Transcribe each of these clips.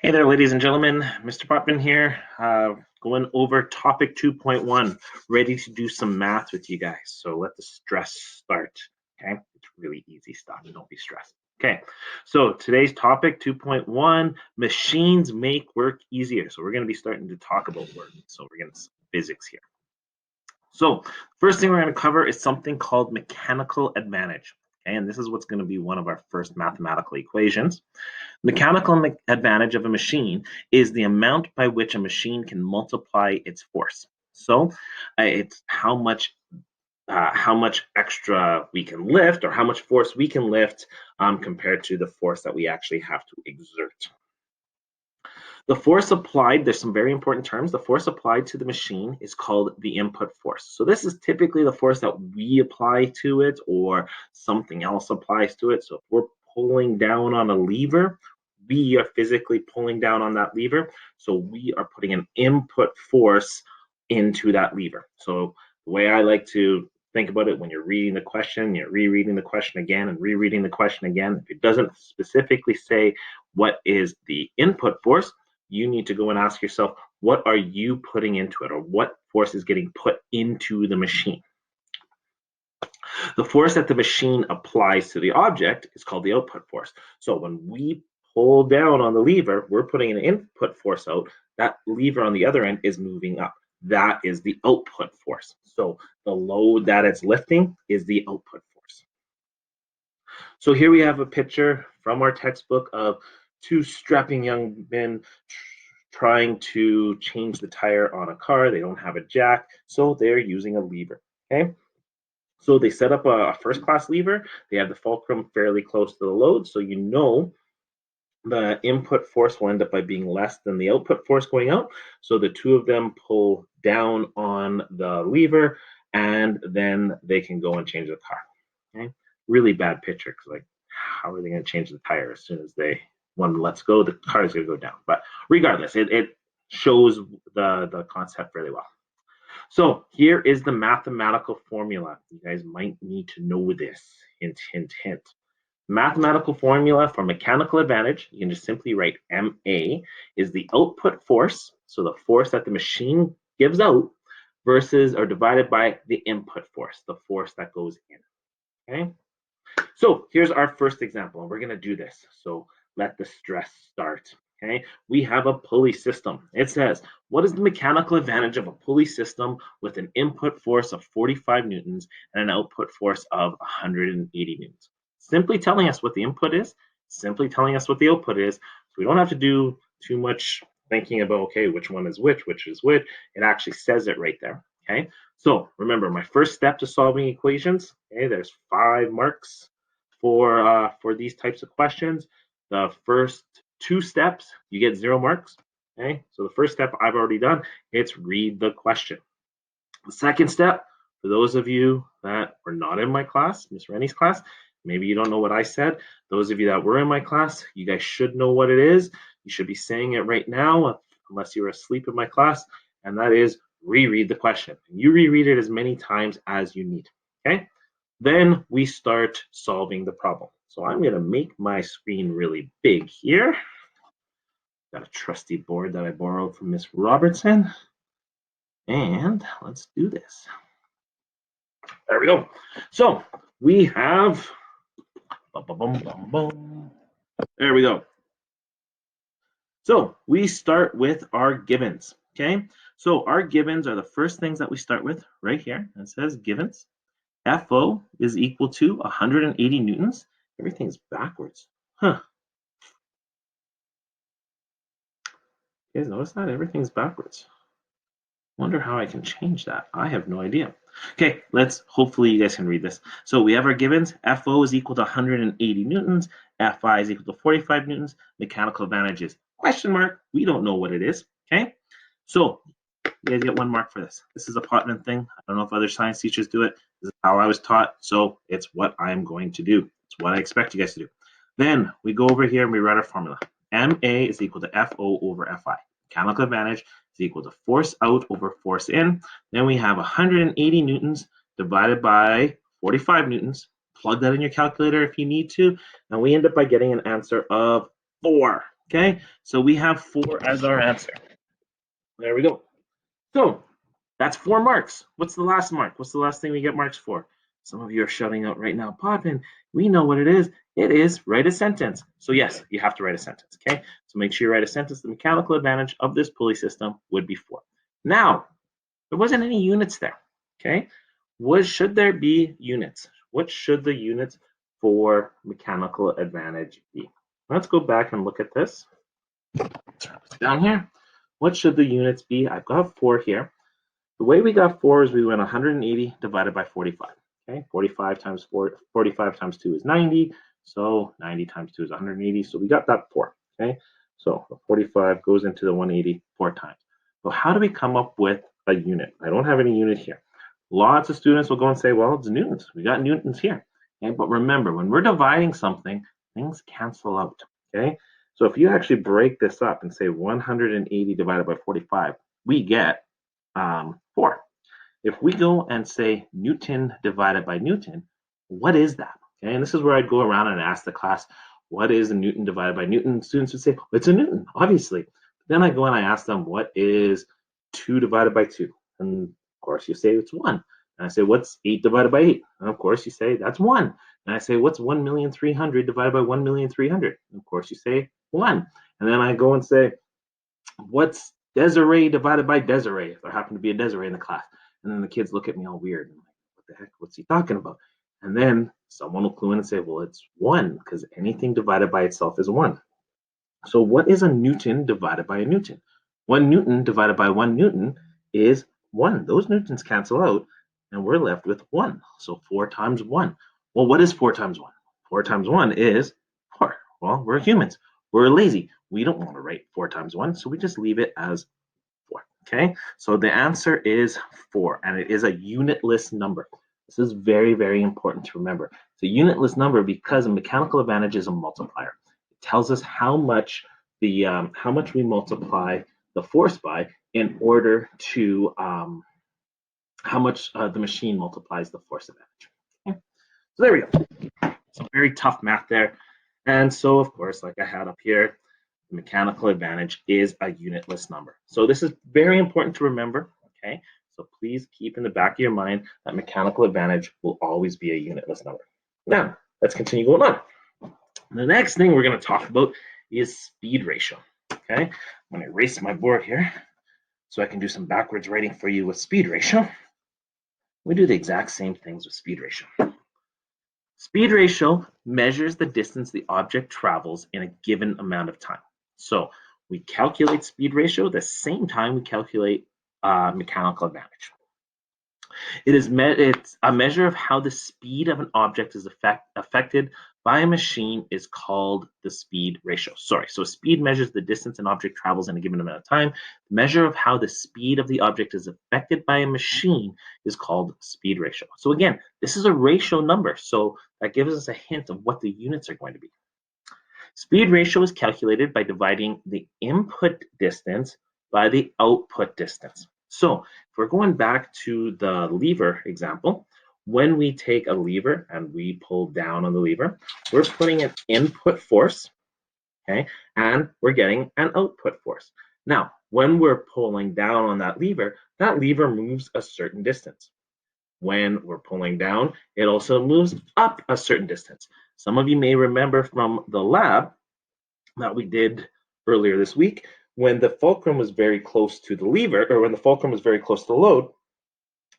Hey there, ladies and gentlemen. Mr. Potman here, going over topic 2.1, ready to do some math with you guys. So let the stress start, okay? It's really easy stuff, don't be stressed. Okay, so today's topic 2.1, machines make work easier. So we're going to be starting to talk about work. So we're getting some physics here. So first thing we're going to cover is something called mechanical advantage. Okay, and this is what's going to be one of our first mathematical equations. Mechanical advantage of a machine is the amount by which a machine can multiply its force. So it's how much extra we can lift, or how much force we can lift compared to the force that we actually have to exert. The force applied, there's some very important terms. The force applied to the machine is called the input force. So this is typically the force that we apply to it or something else applies to it. So if we're pulling down on a lever, we are physically pulling down on that lever. So we are putting an input force into that lever. So the way I like to think about it, when you're reading the question, you're rereading the question again and rereading the question again. If it doesn't specifically say what is the input force, you need to go and ask yourself, what are you putting into it, or what force is getting put into the machine? The force that the machine applies to the object is called the output force. So when we pull down on the lever, we're putting an input force out. That lever on the other end is moving up. That is the output force. So the load that it's lifting is the output force. So here we have a picture from our textbook of two strapping young men trying to change the tire on a car. They don't have a jack, so they're using a lever. Okay. So they set up a first class lever. They have the fulcrum fairly close to the load, so you know the input force will end up by being less than the output force going out. So the two of them pull down on the lever, and then they can go and change the car. Okay. Really bad picture, because like, how are they going to change the tire as soon as one lets go? The car is going to go down. But regardless, it shows the concept really well. So here is the mathematical formula. You guys might need to know this. Hint, hint, hint. Mathematical formula for mechanical advantage, you can just simply write MA is the output force, so the force that the machine gives out, versus or divided by the input force, the force that goes in. Okay. So here's our first example, and we're going to do this. So let the stress start. Okay, we have a pulley system. It says, what is the mechanical advantage of a pulley system with an input force of 45 newtons and an output force of 180 newtons? Simply telling us what the input is, simply telling us what the output is. So we don't have to do too much thinking about, okay, which one is which is which. It actually says it right there. Okay, so remember, my first step to solving equations, okay, there's 5 marks for these types of questions. The first 2 steps, you get 0 marks. Okay, so the first step I've already done, it's read the question. The second step, for those of you that were not in my class, Miss Rennie's class, maybe you don't know what I said. Those of you that were in my class, you guys should know what it is. You should be saying it right now, unless you're asleep in my class, and that is reread the question. You reread it as many times as you need. Okay. Then we start solving the problem. So I'm going to make my screen really big here. Got a trusty board that I borrowed from Miss Robertson. And let's do this. There we go. So we have, there we go. So we start with our givens, okay? So our givens are the first things that we start with right here. It says givens. FO is equal to 180 newtons. Everything's backwards. Huh. You guys notice that? Everything's backwards. Wonder how I can change that. I have no idea. Okay, hopefully you guys can read this. So we have our givens. FO is equal to 180 newtons. Fi is equal to 45 newtons. Mechanical advantage is question mark. We don't know what it is. Okay, so you guys get 1 mark for this. This is a Potman thing. I don't know if other science teachers do it. This is how I was taught, so it's what I'm going to do. It's what I expect you guys to do. Then we go over here and we write our formula. Ma is equal to Fo over Fi. Mechanical advantage is equal to force out over force in. Then we have 180 newtons divided by 45 newtons. Plug that in your calculator if you need to. And we end up by getting an answer of 4. Okay, so we have 4 as our answer. There we go. So that's 4 marks. What's the last mark? What's the last thing we get marks for? Some of you are shouting out right now, Podman, we know what it is. It is write a sentence. So yes, you have to write a sentence, okay? So make sure you write a sentence. The mechanical advantage of this pulley system would be 4. Now, there wasn't any units there, okay? Should there be units? What should the units for mechanical advantage be? Let's go back and look at this. Turn this down here. What should the units be? I've got 4 here. The way we got 4 is we went 180 divided by 45. Okay, 45 times 2 is 90. So 90 times 2 is 180. So we got that 4. Okay, so the 45 goes into the 180 4 times. So how do we come up with a unit? I don't have any unit here. Lots of students will go and say, well, it's newtons. We got newtons here. Okay, but remember, when we're dividing something, things cancel out. Okay, so if you actually break this up and say 180 divided by 45, we get 4. If we go and say Newton divided by Newton, what is that? Okay, and this is where I'd go around and ask the class, what is a Newton divided by Newton? Students would say, well, it's a Newton, obviously. Then I go and I ask them, what is 2 divided by 2? And of course you say it's 1. And I say, what's 8 divided by 8? And of course you say, that's 1. And I say, what's 1,300,000 divided by 1,300,000? And of course you say 1. And then I go and say, what's Desiree divided by Desiree, if there happened to be a Desiree in the class? And then the kids look at me all weird. I'm like, what the heck? What's he talking about? And then someone will clue in and say, well, it's 1, because anything divided by itself is 1. So what is a Newton divided by a Newton? 1 Newton divided by 1 Newton is 1. Those Newtons cancel out, and we're left with 1. So 4 times 1. Well, what is 4 times 1? 4 times 1 is 4. Well, we're humans. We're lazy. We don't want to write 4 times 1, so we just leave it as 4. Okay, so the answer is 4, and it is a unitless number. This is very, very important to remember. It's a unitless number because a mechanical advantage is a multiplier. It tells us how much we multiply the force by in order to how much the machine multiplies the force advantage. Okay? So there we go. Some very tough math there. And so, of course, like I had up here, the mechanical advantage is a unitless number. So this is very important to remember, okay? So please keep in the back of your mind that mechanical advantage will always be a unitless number. Now, let's continue going on. The next thing we're going to talk about is speed ratio, okay? I'm going to erase my board here so I can do some backwards writing for you with speed ratio. We do the exact same things with speed ratio. Speed ratio measures the distance the object travels in a given amount of time. So we calculate speed ratio the same time we calculate mechanical advantage. It's a measure of how the speed of an object is affected by a machine is called the speed ratio. Sorry, so speed measures the distance an object travels in a given amount of time. The measure of how the speed of the object is affected by a machine is called speed ratio. So again, this is a ratio number, so that gives us a hint of what the units are going to be. Speed ratio is calculated by dividing the input distance by the output distance. So if we're going back to the lever example, when we take a lever and we pull down on the lever, we're putting an input force, okay, and we're getting an output force. Now, when we're pulling down on that lever moves a certain distance. When we're pulling down, it also moves up a certain distance. Some of you may remember from the lab that we did earlier this week, when the fulcrum was very close to the lever, or when the fulcrum was very close to the load,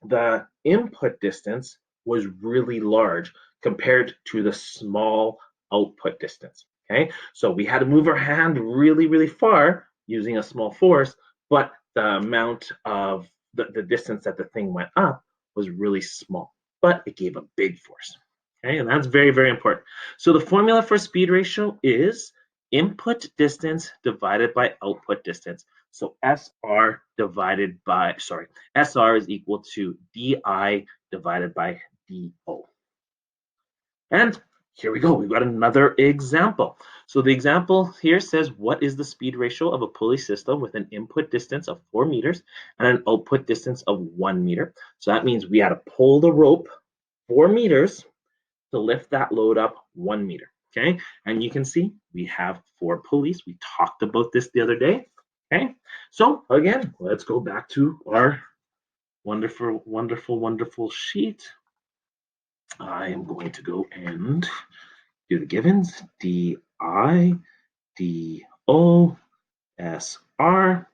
the input distance was really large compared to the small output distance. Okay, so we had to move our hand really, really far using a small force, but the amount of the distance that the thing went up was really small, but it gave a big force. Okay, and that's very, very important. So the formula for speed ratio is input distance divided by output distance. So SR is equal to DI divided by DO. And here we go, we've got another example. So the example here says, what is the speed ratio of a pulley system with an input distance of 4 meters and an output distance of 1 meter? So that means we had to pull the rope 4 meters to lift that load up 1 meter. Okay, and you can see we have 4 pulleys. We talked about this the other day. Okay, so again, let's go back to our wonderful, wonderful, wonderful sheet. I am going to go and do the givens. DI, DO, SR.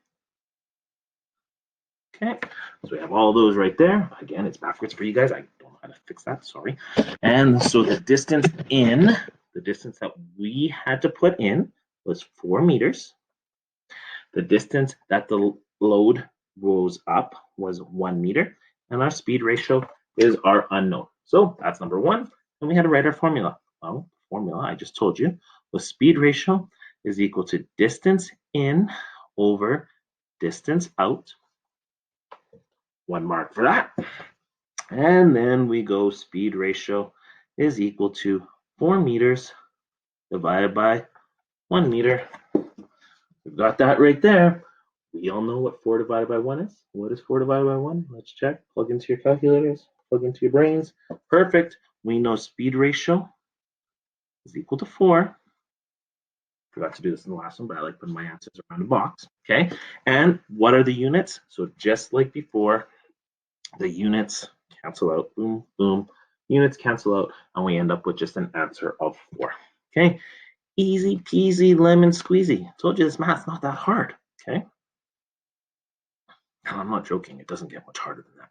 Okay, so we have all those right there. Again, it's backwards for you guys. I don't know how to fix that, sorry. And so the distance that we had to put in was 4 meters. The distance that the load goes up was 1 meter. And our speed ratio is our unknown. So that's number 1. And we had to write our formula. Well, formula I just told you was speed ratio is equal to distance in over distance out. 1 mark for that. And then we go speed ratio is equal to 4 meters divided by 1 meter. We've got that right there. We all know what 4 divided by 1 is. What is 4 divided by 1? Let's check. Plug into your calculators. Plug into your brains. Perfect. We know speed ratio is equal to 4. Forgot to do this in the last one, but I like putting my answers around the box. Okay. And what are the units? So just like before, the units cancel out. Boom, boom. Units cancel out, and we end up with just an answer of 4. Okay. Easy peasy lemon squeezy. Told you this math's not that hard. Okay. And I'm not joking. It doesn't get much harder than that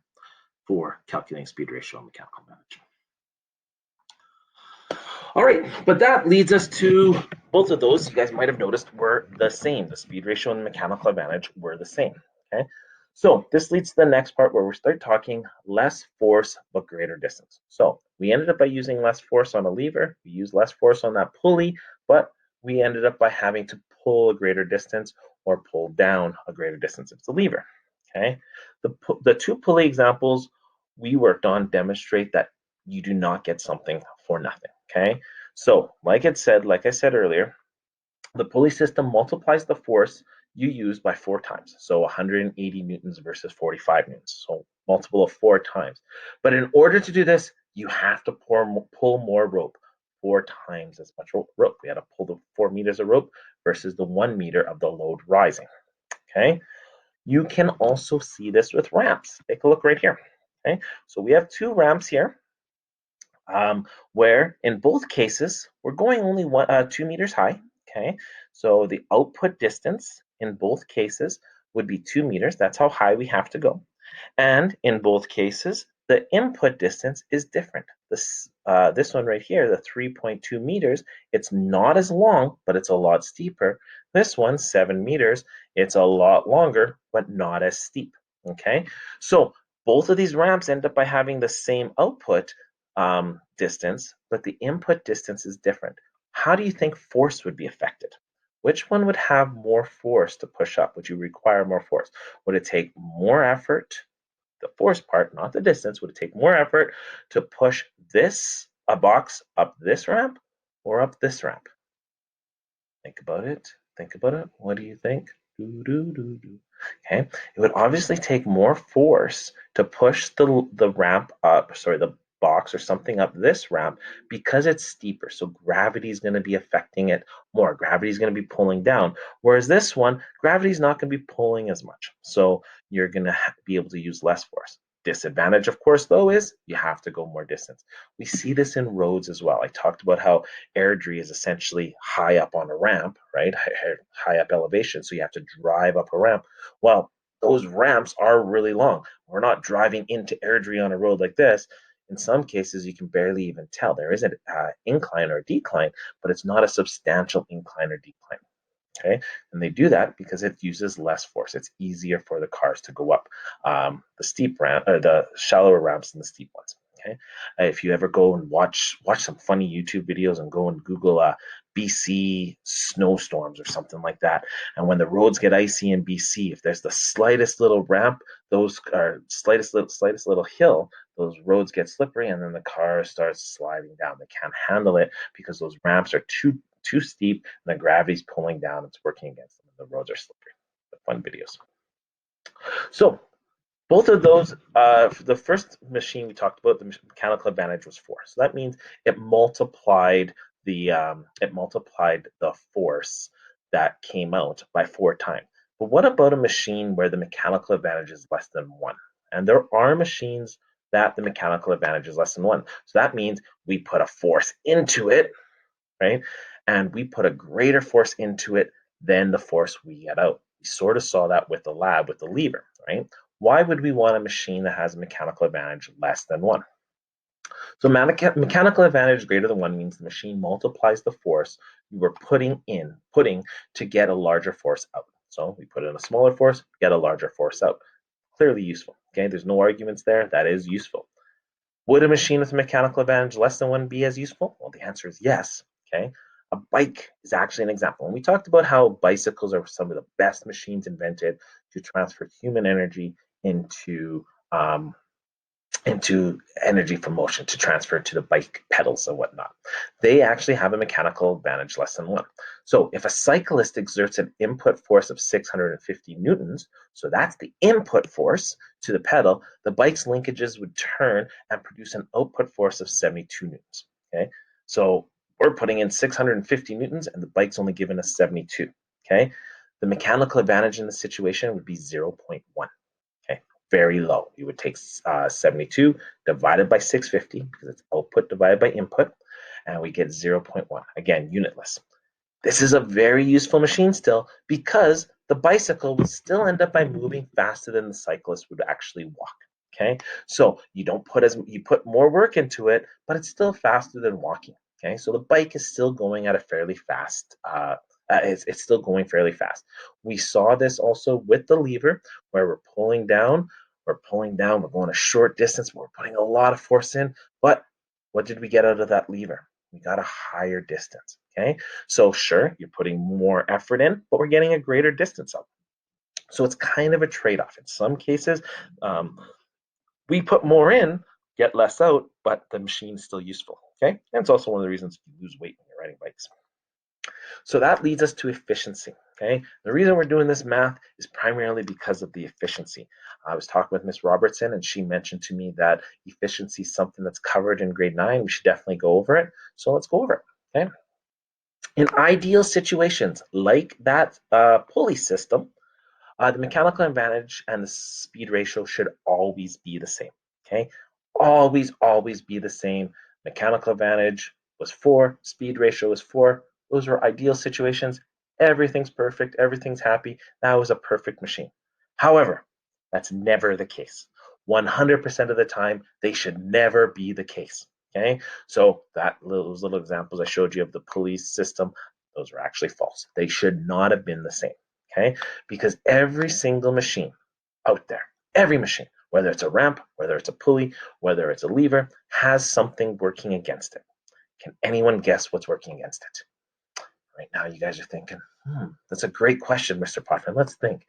for calculating speed ratio and mechanical advantage. All right, but that leads us to both of those. You guys might have noticed were the same. The speed ratio and mechanical advantage were the same. Okay, so this leads to the next part where we start talking less force but greater distance. So we ended up by using less force on a lever. We used less force on that pulley, but we ended up by having to pull a greater distance or pull down a greater distance of the lever. Okay, the 2 pulley examples we worked on demonstrate that you do not get something for nothing. Okay, so like I said earlier, the pulley system multiplies the force you use by 4 times. So 180 newtons versus 45 newtons. So multiple of 4 times. But in order to do this, you have to pull more rope, 4 times as much rope. We had to pull the 4 meters of rope versus the 1 meter of the load rising. Okay. You can also see this with ramps. Take a look right here. Okay. So we have 2 ramps here. Where in both cases, we're going only 2 meters high, okay? So the output distance in both cases would be 2 meters. That's how high we have to go. And in both cases, the input distance is different. This one right here, the 3.2 meters, it's not as long, but it's a lot steeper. This one, 7 meters, it's a lot longer, but not as steep, okay? So both of these ramps end up by having the same output, distance, but the input distance is different. How do you think force would be affected? Which one would have more force to push up? Would you require more force? Would it take more effort, the force part, not the distance, would it take more effort to push a box up this ramp or up this ramp? Think about it. Think about it. What do you think? Okay, it would obviously take more force to push the ramp up, sorry, the box or something up this ramp because it's steeper. So gravity is going to be affecting it more. Gravity is going to be pulling down. Whereas this one, gravity is not going to be pulling as much. So you're going to be able to use less force. Disadvantage, of course, though, is you have to go more distance. We see this in roads as well. I talked about how Airdrie is essentially high up on a ramp, right? High up elevation, so you have to drive up a ramp. Well, those ramps are really long. We're not driving into Airdrie on a road like this. In some cases, you can barely even tell. There is an incline or decline, but it's not a substantial incline or decline. Okay, and they do that because it uses less force. It's easier for the cars to go up the steep ramp, or the shallower ramps than the steep ones. Okay, if you ever go and watch some funny YouTube videos and go and Google BC snowstorms or something like that, and when the roads get icy in BC, if there's the slightest little ramp, those are slightest little hill, those roads get slippery, and then the car starts sliding down. They can't handle it because those ramps are too steep and the gravity's pulling down. It's working against them. And the roads are slippery. The fun videos. So both of those, the first machine we talked about, the mechanical advantage was 4. So that means it multiplied it multiplied the force that came out by 4 times. But what about a machine where the mechanical advantage is less than 1? And there are machines that the mechanical advantage is less than 1. So that means we put a force into it, right? And we put a greater force into it than the force we get out. We sort of saw that with the lab with the lever, right? Why would we want a machine that has a mechanical advantage less than 1? So mechanical advantage greater than 1 means the machine multiplies the force you were putting to get a larger force out. So we put in a smaller force, get a larger force out. Clearly useful. Okay, there's no arguments there. That is useful. Would a machine with a mechanical advantage less than 1 be as useful? Well, the answer is yes. Okay, a bike is actually an example. And we talked about how bicycles are some of the best machines invented to transfer human energy into energy from motion, to transfer to the bike pedals and whatnot. They actually have a mechanical advantage less than 1. So if a cyclist exerts an input force of 650 newtons, so that's the input force to the pedal, the bike's linkages would turn and produce an output force of 72 newtons. Okay, so we're putting in 650 newtons and the bike's only giving us 72. Okay, the mechanical advantage in the situation would be 0.1. Okay, very low. You would take 72 divided by 650 because it's output divided by input, and we get 0.1. Again, unitless. This is a very useful machine still because the bicycle will still end up by moving faster than the cyclist would actually walk. Okay, so you put more work into it, but it's still faster than walking. Okay, so the bike is still going at a fairly fast. It's still going fairly fast. We saw this also with the lever, where we're pulling down, we're going a short distance, we're putting a lot of force in, but what did we get out of that lever? We got a higher distance. Okay, so sure, you're putting more effort in, but we're getting a greater distance up. So it's kind of a trade-off. In some cases, we put more in, get less out, but the machine's still useful. Okay, and it's also one of the reasons you lose weight when you're riding bikes. So that leads us to efficiency. Okay, the reason we're doing this math is primarily because of the efficiency. I was talking with Miss Robertson, and she mentioned to me that efficiency is something that's covered in grade 9. We should definitely go over it. So let's go over it. Okay. In ideal situations like that pulley system, the mechanical advantage and the speed ratio should always be the same. Okay, always be the same. Mechanical advantage was 4, speed ratio was 4. Those were ideal situations. Everything's perfect, everything's happy. That was a perfect machine. However, that's never the case. 100% of the time, they should never be the case. Okay, so those little examples I showed you of the police system, those were actually false. They should not have been the same. Okay, because every single machine out there, every machine, whether it's a ramp, whether it's a pulley, whether it's a lever, has something working against it. Can anyone guess what's working against it? Right now, you guys are thinking, that's a great question, Mr. Potvin. Let's think.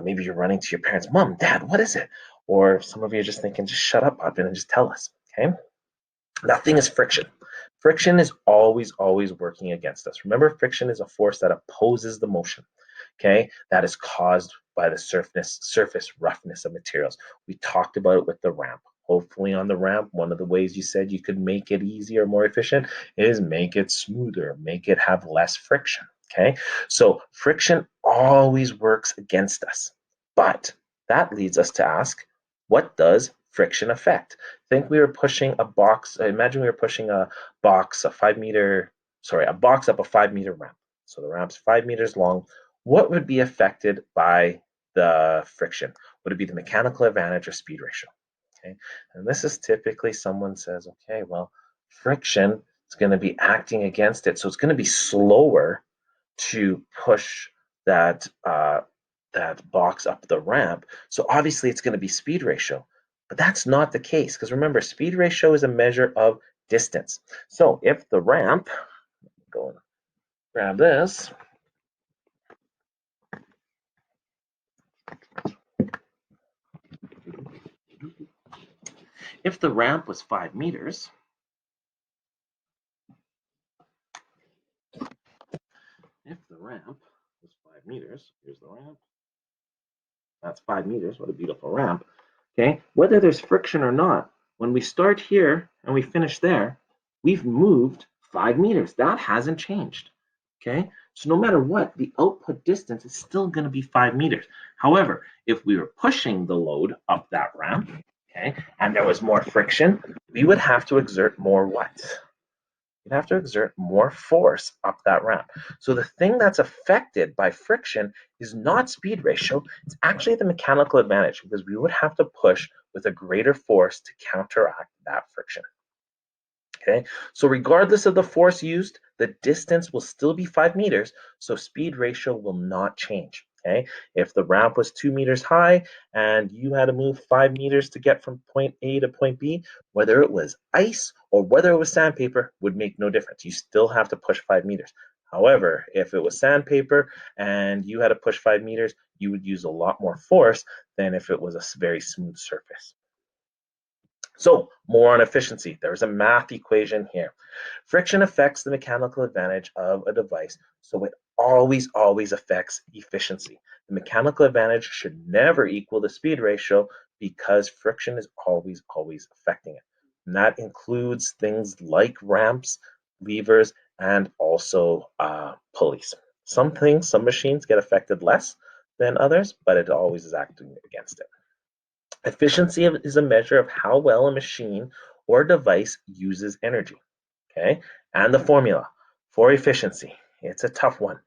Maybe you're running to your parents, Mom, Dad, what is it? Or some of you are just thinking, just shut up, Potvin, and just tell us. Okay. That thing is friction. Friction is always working against us. Remember, friction is a force that opposes the motion. Okay, that is caused by the surface roughness of materials. We talked about it with the ramp. Hopefully on the ramp, one of the ways you said you could make it easier, more efficient, is make it smoother, make it have less friction. Okay, so friction always works against us. But that leads us to ask, what does friction affect? Think we were pushing a box. Imagine we were pushing a box, a box up a 5-meter ramp. So the ramp's 5 meters long. What would be affected by the friction? Would it be the mechanical advantage or speed ratio? Okay, and this is typically someone says, okay, well, friction is going to be acting against it, so it's going to be slower to push that that box up the ramp. So obviously it's going to be speed ratio, but that's not the case because remember, speed ratio is a measure of distance. So if the ramp, go and grab this. If the ramp was 5 meters, here's the ramp. That's 5 meters. What a beautiful ramp. Okay, whether there's friction or not, when we start here and we finish there, we've moved 5 meters. That hasn't changed. Okay, so no matter what, the output distance is still going to be 5 meters. However, if we were pushing the load up that ramp, okay, and there was more friction, we would have to exert more what? You'd have to exert more force up that ramp. So the thing that's affected by friction is not speed ratio, it's actually the mechanical advantage, because we would have to push with a greater force to counteract that friction. Okay, so regardless of the force used, the distance will still be 5 meters, so speed ratio will not change. Okay, if the ramp was 2 meters high and you had to move 5 meters to get from point A to point B, whether it was ice or whether it was sandpaper would make no difference. You still have to push 5 meters. However, if it was sandpaper and you had to push 5 meters, you would use a lot more force than if it was a very smooth surface. So more on efficiency. There's a math equation here. Friction affects the mechanical advantage of a device, so it always affects efficiency. The mechanical advantage should never equal the speed ratio because friction is always affecting it. And that includes things like ramps, levers, and also pulleys. Some machines get affected less than others, but it always is acting against it. Efficiency is a measure of how well a machine or device uses energy. Okay, and the formula for efficiency, it's a tough one,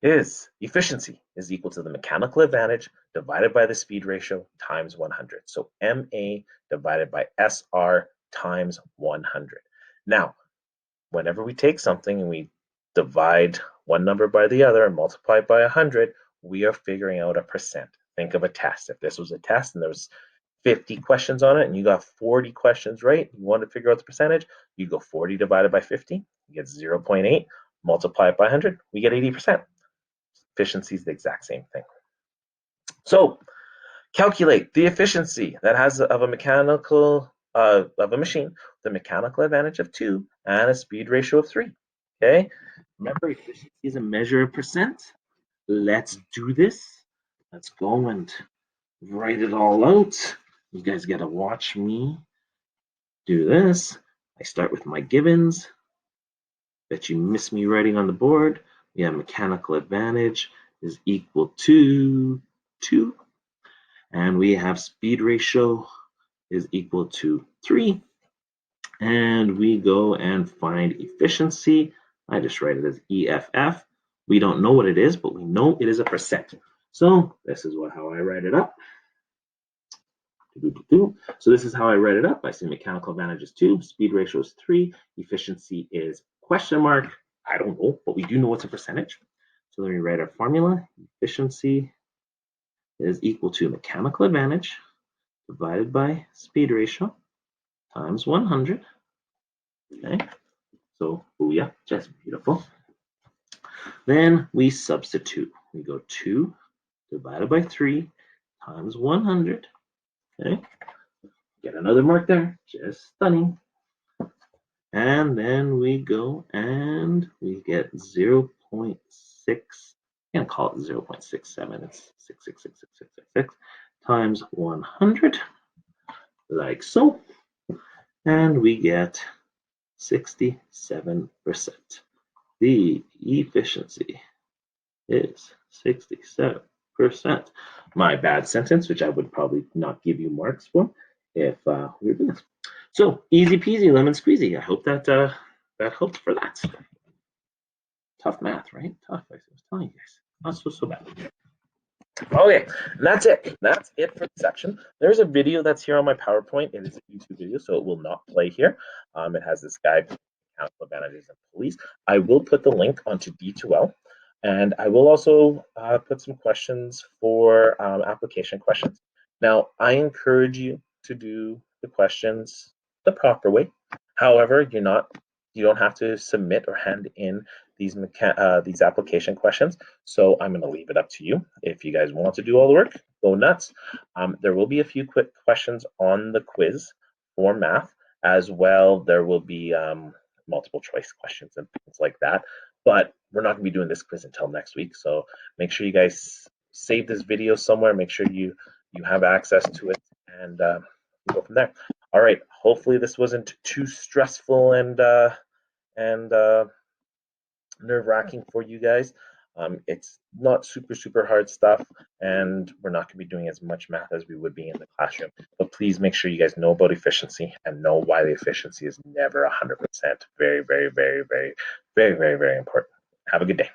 is efficiency is equal to the mechanical advantage divided by the speed ratio times 100. So MA divided by SR times 100. Now, whenever we take something and we divide one number by the other and multiply it by 100, we are figuring out a percent. Think of a test. If this was a test and there was 50 questions on it and you got 40 questions right, you want to figure out the percentage, you go 40 divided by 50, you get 0.8, multiply it by 100, we get 80%. Efficiency is the exact same thing. So calculate the efficiency that has of a machine, the mechanical advantage of 2 and a speed ratio of 3. Okay, remember efficiency is a measure of percent. Let's do this. Let's go and write it all out. You guys got to watch me do this. I start with my givens. Bet you miss me writing on the board. We have mechanical advantage is equal to 2. And we have speed ratio is equal to 3. And we go and find efficiency. I just write it as EFF. We don't know what it is, but we know it is a percent. So this is how I write it up. So this is how I write it up. I say mechanical advantage is 2, speed ratio is 3, efficiency is question mark. I don't know, but we do know it's a percentage. So let me write our formula. Efficiency is equal to mechanical advantage divided by speed ratio times 100. Okay, so booyah, just beautiful. Then we substitute. We go 2 divided by 3 times 100. Okay, get another mark there, just stunning. And then we go and we get 0.6. I'm gonna call it 0.67. It's 6666666 times 100, like so. And we get 67%. The efficiency is 67%. My bad sentence, which I would probably not give you marks for if we were doing this. So easy peasy, lemon squeezy. I hope that that helped for that. Tough math, right? Tough. I was telling you guys, not so bad. Okay, and that's it. That's it for the section. There's a video that's here on my PowerPoint. It is a YouTube video, so it will not play here. It has this guide, Council Advantages and Police. I will put the link onto D2L, and I will also put some questions for application questions. Now, I encourage you to do the questions the proper way. However, you don't have to submit or hand in these application questions. So I'm going to leave it up to you. If you guys want to do all the work, go nuts. There will be a few quick questions on the quiz for math as well. There will be multiple choice questions and things like that. But we're not going to be doing this quiz until next week. So make sure you guys save this video somewhere. Make sure you have access to it, and go from there. All right. Hopefully this wasn't too stressful and and nerve-wracking for you guys. It's not super hard stuff, and we're not going to be doing as much math as we would be in the classroom. But please make sure you guys know about efficiency and know why the efficiency is never 100%. Very important. Have a good day.